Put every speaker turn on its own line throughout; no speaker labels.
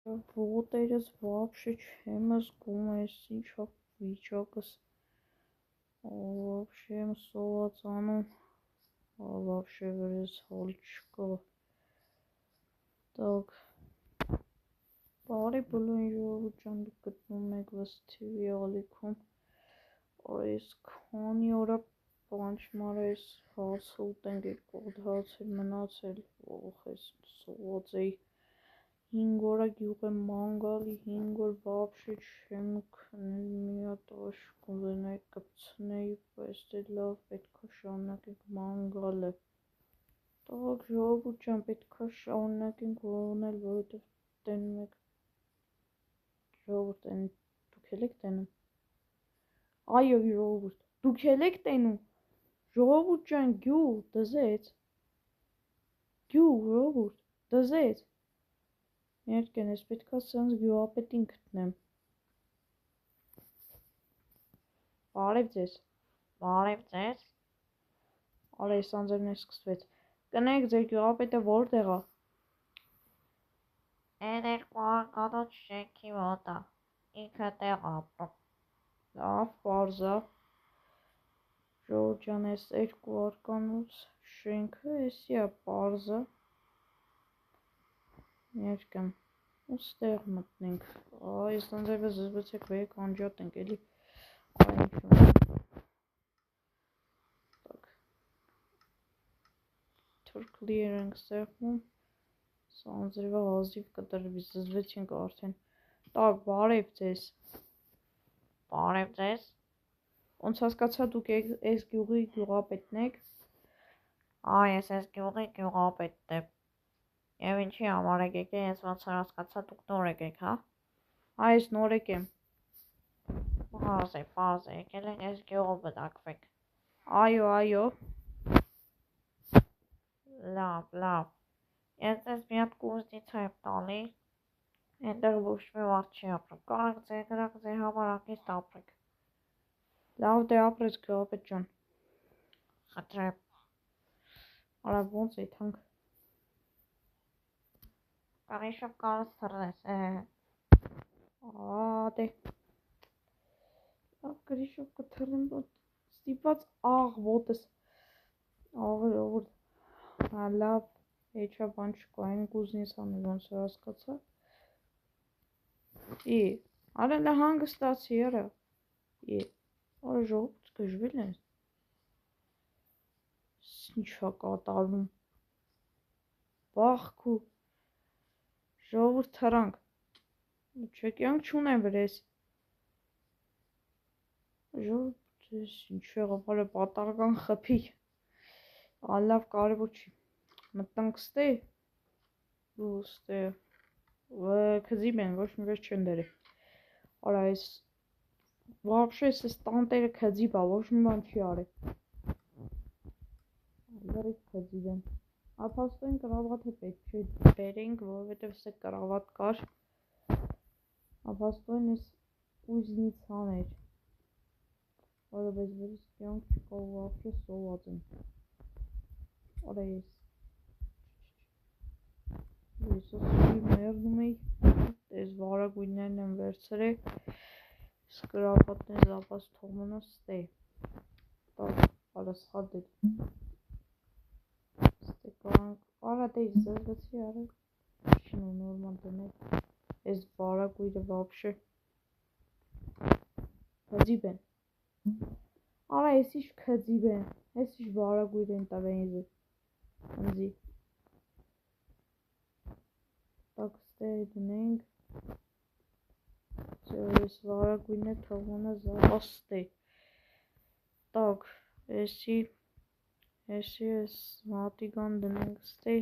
Ոտերս вообще չեմ զգում, ես ինչա վիճակս, вообще եմ սոված անում, вообще վրես հալ չկա, так, բարի բոլորին ժողովուրդ ջան, դուք գտնում եք TV ալիքում, այս քանի օրա պանչմար ես հաց ուտենք, երկու հաց էր մնացել, ոխ ես սոված էի, 5 օրա գյուղ եմ ման գալի, 5 օր вообще չեմ քնել, մի հատ աշկ կուզենայի կպցնեի, բայց դե լավ պետքա շարունակենք ման գալը, так ժողովուրդ ջան, պետքա շարունակենք ողնել, որովհետև տենում եք, ժողովուրդ դուք էլ եք տենում, այո ժողովուրդ, դուք էլ եք տենում, ժողովուրդ ջան, գյուղ, դզեց, գյուղ, ժողովուրդ, դզեց, Երկեն, ես պետքա սրանց գյուղապետին գտնեմ, բարև ձեզ, արա ես անձերն է սկսվեց, կնեք ձեր գյուղապետը որտեղ է,
Են երկու ականոց շենքի մոտ է, ինքը տեղ ապրում,
լավ, պարզ է, ժողովուրդ ջան, ես երկու արկանոց շենքը, էսի է պարզը, Երկեն, ու ստեղ մտնենք, այս անձերը զզվեցեք վեք անջատենք, էլի, թուրքլիեր ենք ստեղում, սանձրվա հազիվ կտրվի, զզվեցինք արդեն, տակ, բարև ձեզ, ոնց հասկացա դուք այս գյուղի գյուղապետն եք,
ես ես գյուղի գյուղապետն եմ, և ինչի համար եք եկել, ես ոնց հասկացա դուք նոր եկեք, հա,
այս նոր եք եմ,
պարզ է, եկել ենք ես գյուղը բնակվեք,
այո,
լավ, ես ձեզ մի հատ կուզնիցա եմ տալի, ենտեղ ոչ մի մարդ չի ապրում, կարանք ձեր գրակ ձեր համար ակիստ ապրեք,
լավ դե ապրես գյուղապետ ջան,
խտրեմ,
արա ոնց եթանք,
կարիշով կարս թռնես,
դե, լավ գրիշով կթրեմ, ստիպված աղ ոտս, աղր, լավ, եչա բան չկա, այն կուզնից անի ոնց հասկացա, արա լա հանգստացի, արա, արա ժողովուրդ գժվել են, ինչա կատարվում, բախքու, ժողովուրդ թրանք, չեկյանք չունեն վրես, ժողովուրդ ինչ եղավ, արա պատահական խփի, լավ կարևոր չի, մտնանք ստե, քզիբ են, ոչ մի վես չեն դերը, արա ես, вообще ես տանտերը քզիբ է, ոչ մի բան չի արի, լրիվ քզիբ են, ապաստոյն կրավատ է պետք չէ բերենք, որովհետև սե կրավատ կար, ապաստոյն ես ուզնիցան էր, որով ես վրս կյանք չկա ու вообще սոված եմ, արա ես մերնում էի, տես վարագույններն եմ վերցրե, սկրապատներ զապաս թողմնա ստե, արա սխատ էր, ստե կարանք, արա դե զրվեցի արա, չինո նորման դնել, ես վարագույրը вообще, քծիբ են, արա ես ինչ քծիբ են, ես ինչ վարագույր են տվեն ընձի, տակ ստե դնենք, ես վարագույրն է թողմնա զապաս ստե, տակ, եսի ես մատիգան դնենք ստե,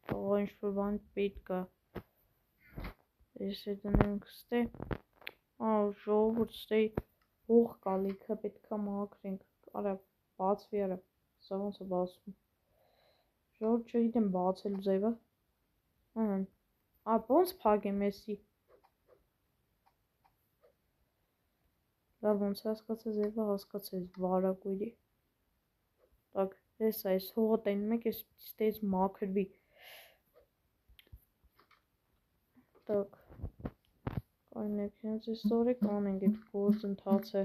թողա ինչ-որ բան պետք է, եսի դնենք ստե, ժողովուրդ ստե, հող կալիքը պետք է մաքրենք, արա բացվի արա, սա ոնց է բացվում, ժողովուրդ չգիտեմ բացելու ձևը, ոնց փակեմ եսի, լավ ոնց հասկացա ձևը հասկացա ես վարագույրի, տակ ես այս հողը տենում եք ես ստեից մաքրվի, Так, կանեք, հենց այսօր կանենք այդ գործընթացը։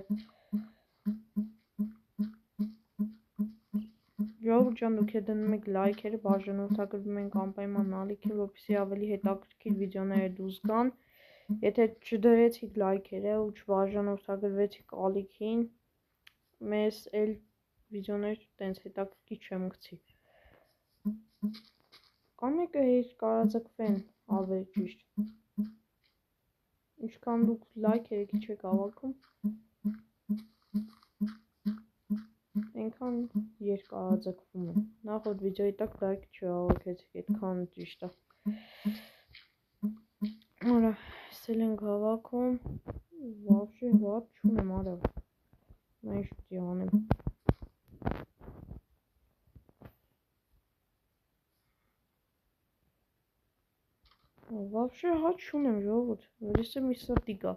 Ժողովուրդ ջան, դուք դնում եք լայքերը, բաժանորդագրվում ենք անպայման ալիքին, որպեսզի ավելի հետաքրքիր վիդեոները դուրս գան։ Եթե չդրեցիք լայքերը ու չբաժանորդագրվեցիք ալիքին, մեզ էլ վիդեոներ տենց հետաքրքիր չեմ գցի։ Կամ եկը կարաձգվեն ավելի ճիշտ։ Ինչքան դուք լայքերը քիչ եք հավաքում, այնքան երկարաձգվում է։ Նախորդ վիդեոյի տակ լայք չհավաքեցիք, այդքան ճիշտ է։ Արա, սել ենք հավաքում, вообще հատ չունեմ, արա։ Նա ինչ պիտի անեմ։ Вообще հատ չունեմ, ժողովուրդ, որիսը մի սրտի կա։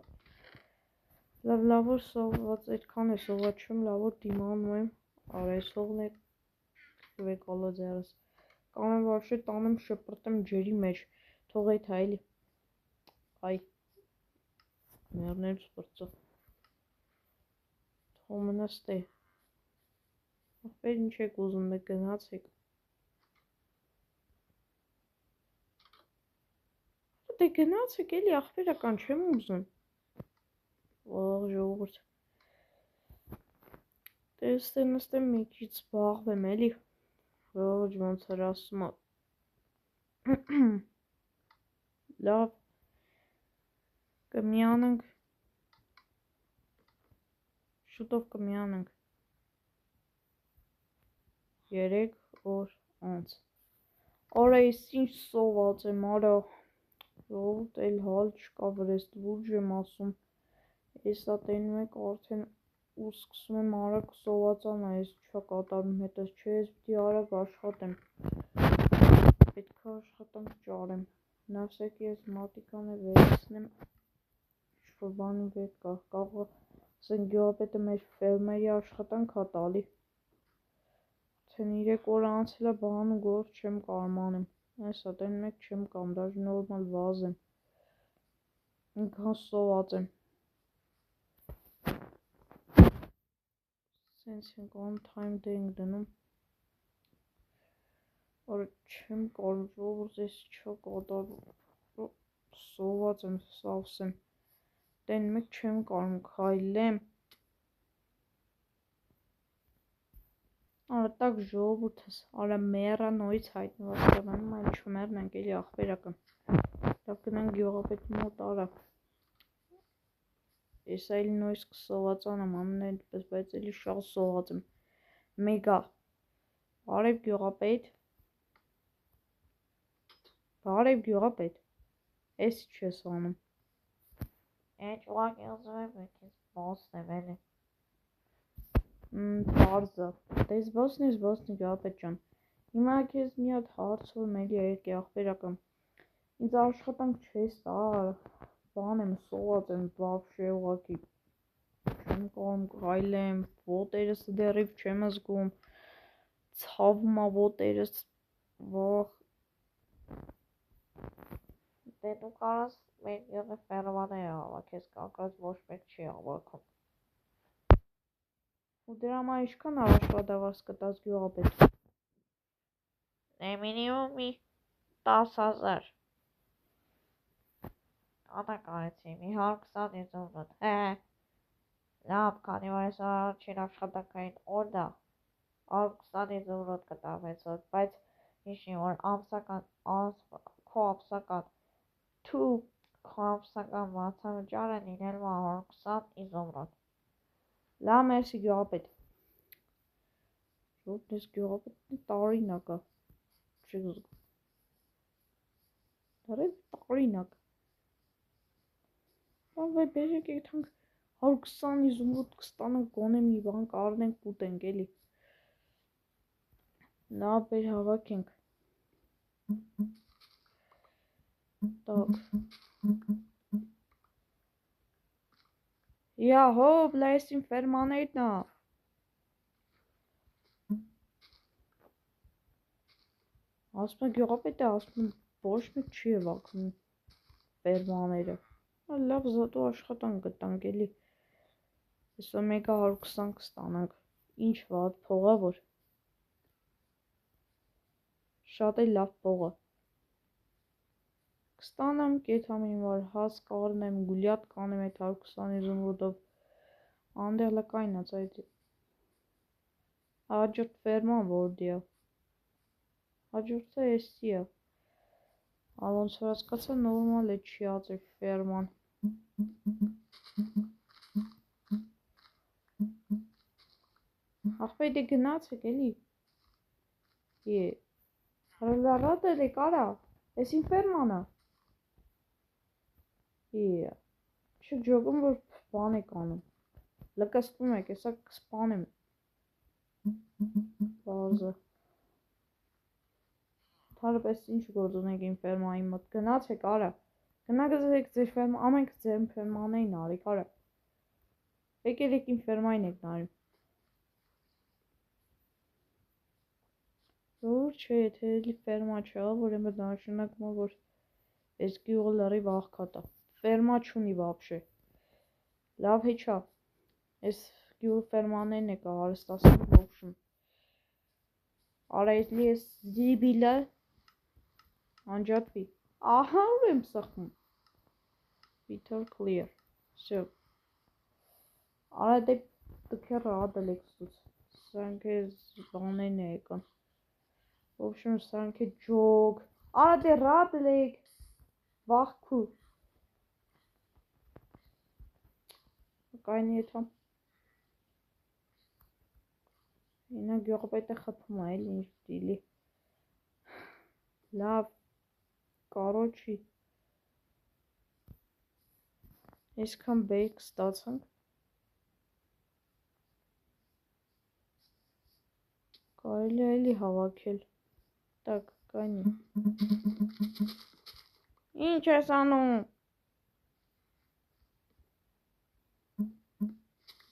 Լավ որ սովված, այդքան է սովված չեմ, լավ որ դիմանում եմ, արա այս հողն է վեկալա ձերս, կանեմ вообще տանեմ շպրտեմ ջերի մեջ, թող այդ հայլի, այ, մերնել սպրծը, թող մնաս տե, ախպեր ինչ եք ուզում, մեկ գնացեք, դե գնացեք էլի ախպերական չեմ ուզում, ող ժողովուրդ, դե նստեմ մի քիչ զբաղվեմ էլի, ժողովուրդ ոնց էր ասում լավ, կմիանենք, շուտով կմիանենք, 3 օր անց, արա ես ինչ սոված եմ, արա, ժողովուրդ էլ հալ չկա վրես լուրջ եմ ասում, եսա տենում եք արդեն ու սկսում եմ արագ սովածանա, ես չա կատարում հետս, չէ ես պիտի արագ աշխատեմ, պետք է աշխատանք ճարեմ, նավսեք ես մատիկան է վերցնեմ, ինչ-որ բանի վեր կա, կաղը, ասենք գյուղապետը մեր ֆերմերի աշխատանք հա տալի, թեն 3 օր անցել է բան ու գործ չեմ կարմանեմ, եսա տենում եք չեմ կամ, դաժ նորմալ վազ եմ, ինքան սոված եմ, սենց ենք on time դե ենք դնում, որ չեմ կարում ժողովուրդ ես չա կատարում, սոված եմ, սավս եմ, տենում եք չեմ կարում քայլեմ, արա տակ ժողովուրդս, արա մերա նոյից հայտնված կրանում, այլ չմերնենք էլի ախպերական, լավ գնանք գյուղապետի մոտ արա, ես այլ նոյս կսովածան եմ ամեն պես, բայց էլի շաղ սոված եմ, մեգա, բարև գյուղապետ, ես չես անում,
Էջ ուղակ ուզում եմ եկես բոսնեմ էլի,
պարզա, դե զբոսնի գյուղապետ ճան, հիմա կեզ մի հատ հարցում էլի երկի ախպերական, ինձ աշխատանք չես տա, բան եմ սոված եմ, բավշե ուղակի, չեմ կարում կայլեմ, ոտերս դերիվ չեմ զգում, ցավում ա ոտերս, վախ,
դե դու կարաս մեր եղե ֆերմաները հավաքես, կակած ոչ մեկ չի հավաքում,
ու դրա համար ինչքան առաջվադավաս կտաս գյուղապետ,
դե մինիմում մի 10,000, Ատա կարեցի, մի 120 զովրոտ, լավ, քանի որ ես առաջին աշխատանքային օրն է, 120 զովրոտ կտավեց, բայց հիշի, որ քո ամսական մացավճարը լինելու է 120 զովրոտ,
լավ մերսի գյուղապետ, ժողովուրդ ես գյուղապետն տարօրինակ ա, չեք զգում, դարև տարօրինակ, լավ բերեք եթանք 120 զովրոտ կստանանք գոնե մի բան կարնենք ուտենք էլի, լավ բեր հավաքենք, так, я հոբ լայսին ֆերմաներն ա, ասում է գյուղապետը, ասում է ոչ մեկ չի հավաքում, ֆերմաները։ Լավ, զատու աշխատանք գտանք էլի։ Այսօր մեկը 120 կստանանք։ Ինչ վատ փող է, որ շատ էլ լավ փող է։ Կստանամ կեթամին վար հաց կառնեմ, գուլյատ կանեմ այդ 120 զմրուդով։ Անդեղ լկայնած այդ հաջորդ ֆերման որդի է։ Հաջորդը էստի է։ Ոնց որ հասկացա նորմալ է չի ածի ֆերման։ Ախպեդի գնացեք էլի։ Հրլարատ էլ է կարա։ Ես իմ ֆերմանը։ Չջոգում որ բան եք անում։ Լկստում եք, եսա կսպանեմ։ Բազը։ Թարպես ինչ գործ ունեք իմ ֆերմայի մոտ։ Գնացեք արա։ Գնագզեք ձեր ֆերմա, ամենք ձեր ֆերմաներին արեք արա։ Եկել եք իմ ֆերմային եք նայում։ Որ չէ, եթե էլի ֆերմա չէ, որ եմ նշանակում է, որ այս գյուղը լրիվ աղքատ է։ Ֆերմա չունի вообще։ Լավ հեչա։ Այս գյուղի ֆերմաներն եկա հարստացնում ոբշում։ Արա էլի էս զիբիլը անջատվի։ Ահա ուր եմ սխում։ Bitter clear։ Всё։ Արա դե տքերը ադել եք ստուց։ Սրանք էս բաներն եկան։ В общем, սրանք է ջոգ։ Արա դե ռադել եք։ Վախքու։ Կայնի եթամ։ Ինա գյուղապետը խփում է էլի ինչ դիլի։ Լավ, կարոչի։ Այսքան բեյք ստացանք։ Կարելի է էլի հավաքել։ Так, կայնի։ Ինչ ես անում։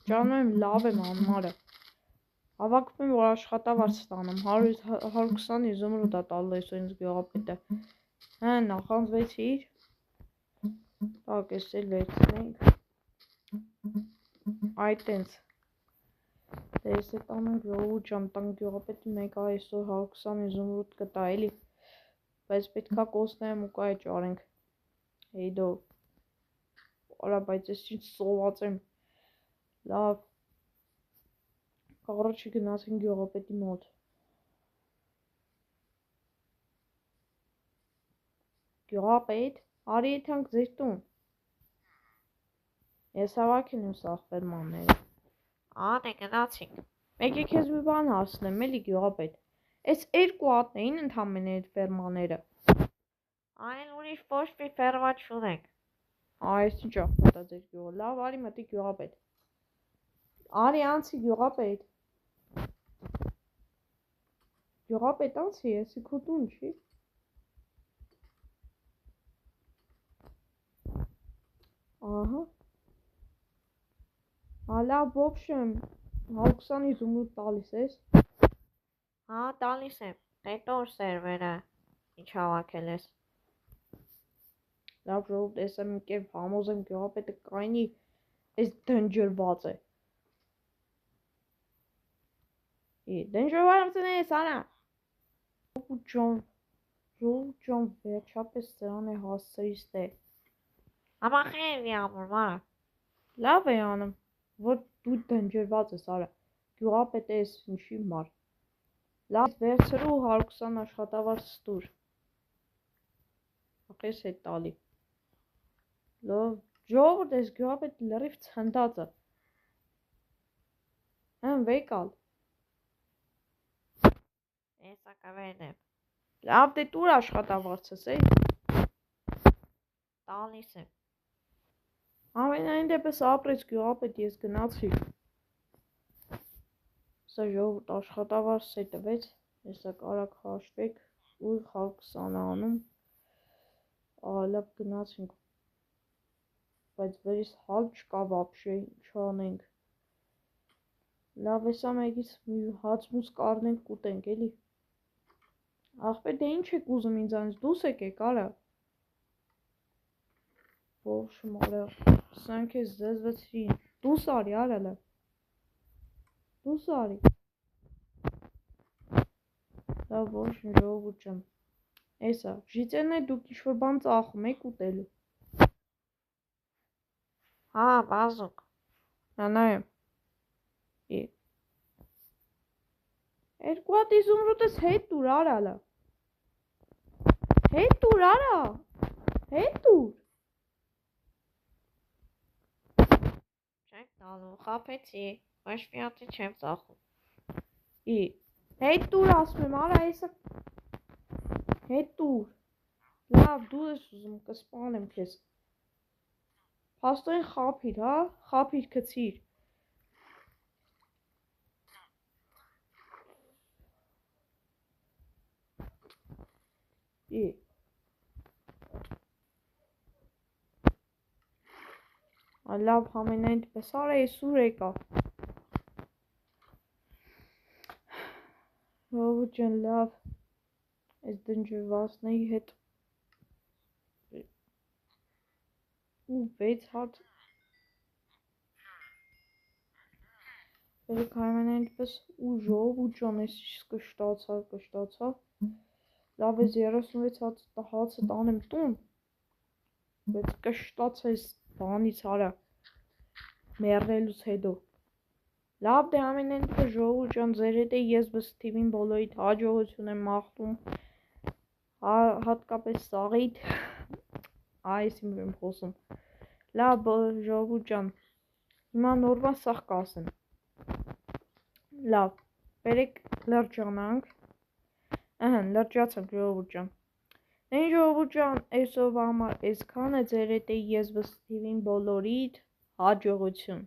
Ջանում եմ լավ եմ անմարը։ Հավաքում եմ, որ աշխատավարձ ստանամ, 120 զմրուդ է տալու ես ինձ գյուղապետը։ Հա, նախանձվեցիր։ Так, ես էլ վերցնենք։ Այդ տենց։ Դե ես է տանենք ժողովուրդ ջան, տանք գյուղապետի մեկը այսօր 120 զմրուդ կտա էլի։ Բայց պետքա կոսնեմ ու կայ ճարենք։ Հեյ դո։ Արա, բայց ես ինչ սոված եմ։ Լավ։ Կարոջի գնացին գյուղապետի մոտ։ Գյուղապետ, արի եթանք ձեր տուն։ Ես հավաքել եմ սաղ ֆերմանները։
Դե գնացինք։
Մեկ է քեզ մի բան հասնեմ, էլի գյուղապետ։ Այս երկու հատն էին ընդամենը այդ ֆերմաները։
Այլ ուրիշ ոչ մի ֆերմա չունենք։
Այս ինչ աղբատա ձեր գյուղը։ Լավ, արի մտի գյուղապետ։ Արի անցի գյուղապետ։ Գյուղապետ անցի, եսի քո տուն չի։ Ահա։ Լավ, в общем, 120 զմրուդ տալիս ես։
Հա, տալիս եմ։ Դե տոր սերվերը։ Ինչ հավաքել ես։
Լավ, ժողովուրդ, ես եմ կերպ համոզեմ գյուղապետը կայնի, այս դնջրված է։ Դնջրվածն ես, արա։ Ժողովուրդ ջան, վերջապես սրան է հասցրիս դե։
Ամա խելի ամուր, մարը։
Լավ է անում, որ դու դնջրված ես, արա։ Գյուղապետը ես ինչի մար։ Լավ, վերցրու 120 աշխատավարձ ստուր։ Ախես է տալի։ Լավ, ժողովուրդ ես գյուղապետը լրիվ ցնդած է։ Հեմ վեկալ։
Եսա կվերնեմ։
Լավ, դե տուր աշխատավարձս է։
Տալիս եմ։
Ամենայն դեպս ապրեց գյուղապետ, ես գնացի։ Սա ժողովուրդ աշխատավարձ է տվեց, եսա կարակ հաշվեք, ուղիղ 120 անում։ Լավ գնացինք։ Բայց վերիս հալ չկա вообще, ինչ անենք։ Լավ, եսա մեկից հաց-մուց կառնենք կուտենք էլի։ Ախպետ, դե ինչ եք ուզում ինձանից, դուս եկեք, արա։ Բոշը մարը, սանք ես զեզվեցրին, դուս արի արելը, դուս արի, լավ բոշն ժողովուրդ ջան, էսա, ժիծեն է դուք ինչ-որ բան ծախում եք ուտելու,
Հա, բազուկ,
նայեմ, երկու հատ իզումրուտս հետ տուր արալը, հետ տուր արա, հետ տուր,
չենք տալու, խապեցի, ոչ մի հատի չեմ ծախում։
հետ տուր ասում եմ, արա էսա, հետ տուր, լավ դու ես ուզում կսպանեմ քեզ, փաստորեն խափիր, հա, խափիր քցիր, լավ համենայն դեպս արա ես ուր եկա, ժողովուրդ ջան լավ, այս դնջվածների հետ ու 6 հատ բերեք համենայն դեպս ու ժողովուրդ ջան ես ինչ կշտացա, լավ ես 36 հացը տանեմ տուն, բայց կշտաց ես բանից արա, մեռնելուց հետո, լավ դե ամենայն դեպս ժողովուրդ ջան ձեր հետ է ես բս թիմին բոլորիդ հաջողություն եմ մաղթում, հատկապես սաղիդ, այս իմ եմ խոսում, լավ ժողովուրդ ջան, հիմա նորմալ սաղ կասեմ, լավ, բերեք լրջանանք, լրջացանք ժողովուրդ ջան, Նեն ժողովուրդ ջան, այսօրվա համար այսքանը ձեր հետ է ես բս թիմին բոլորիդ հաջողություն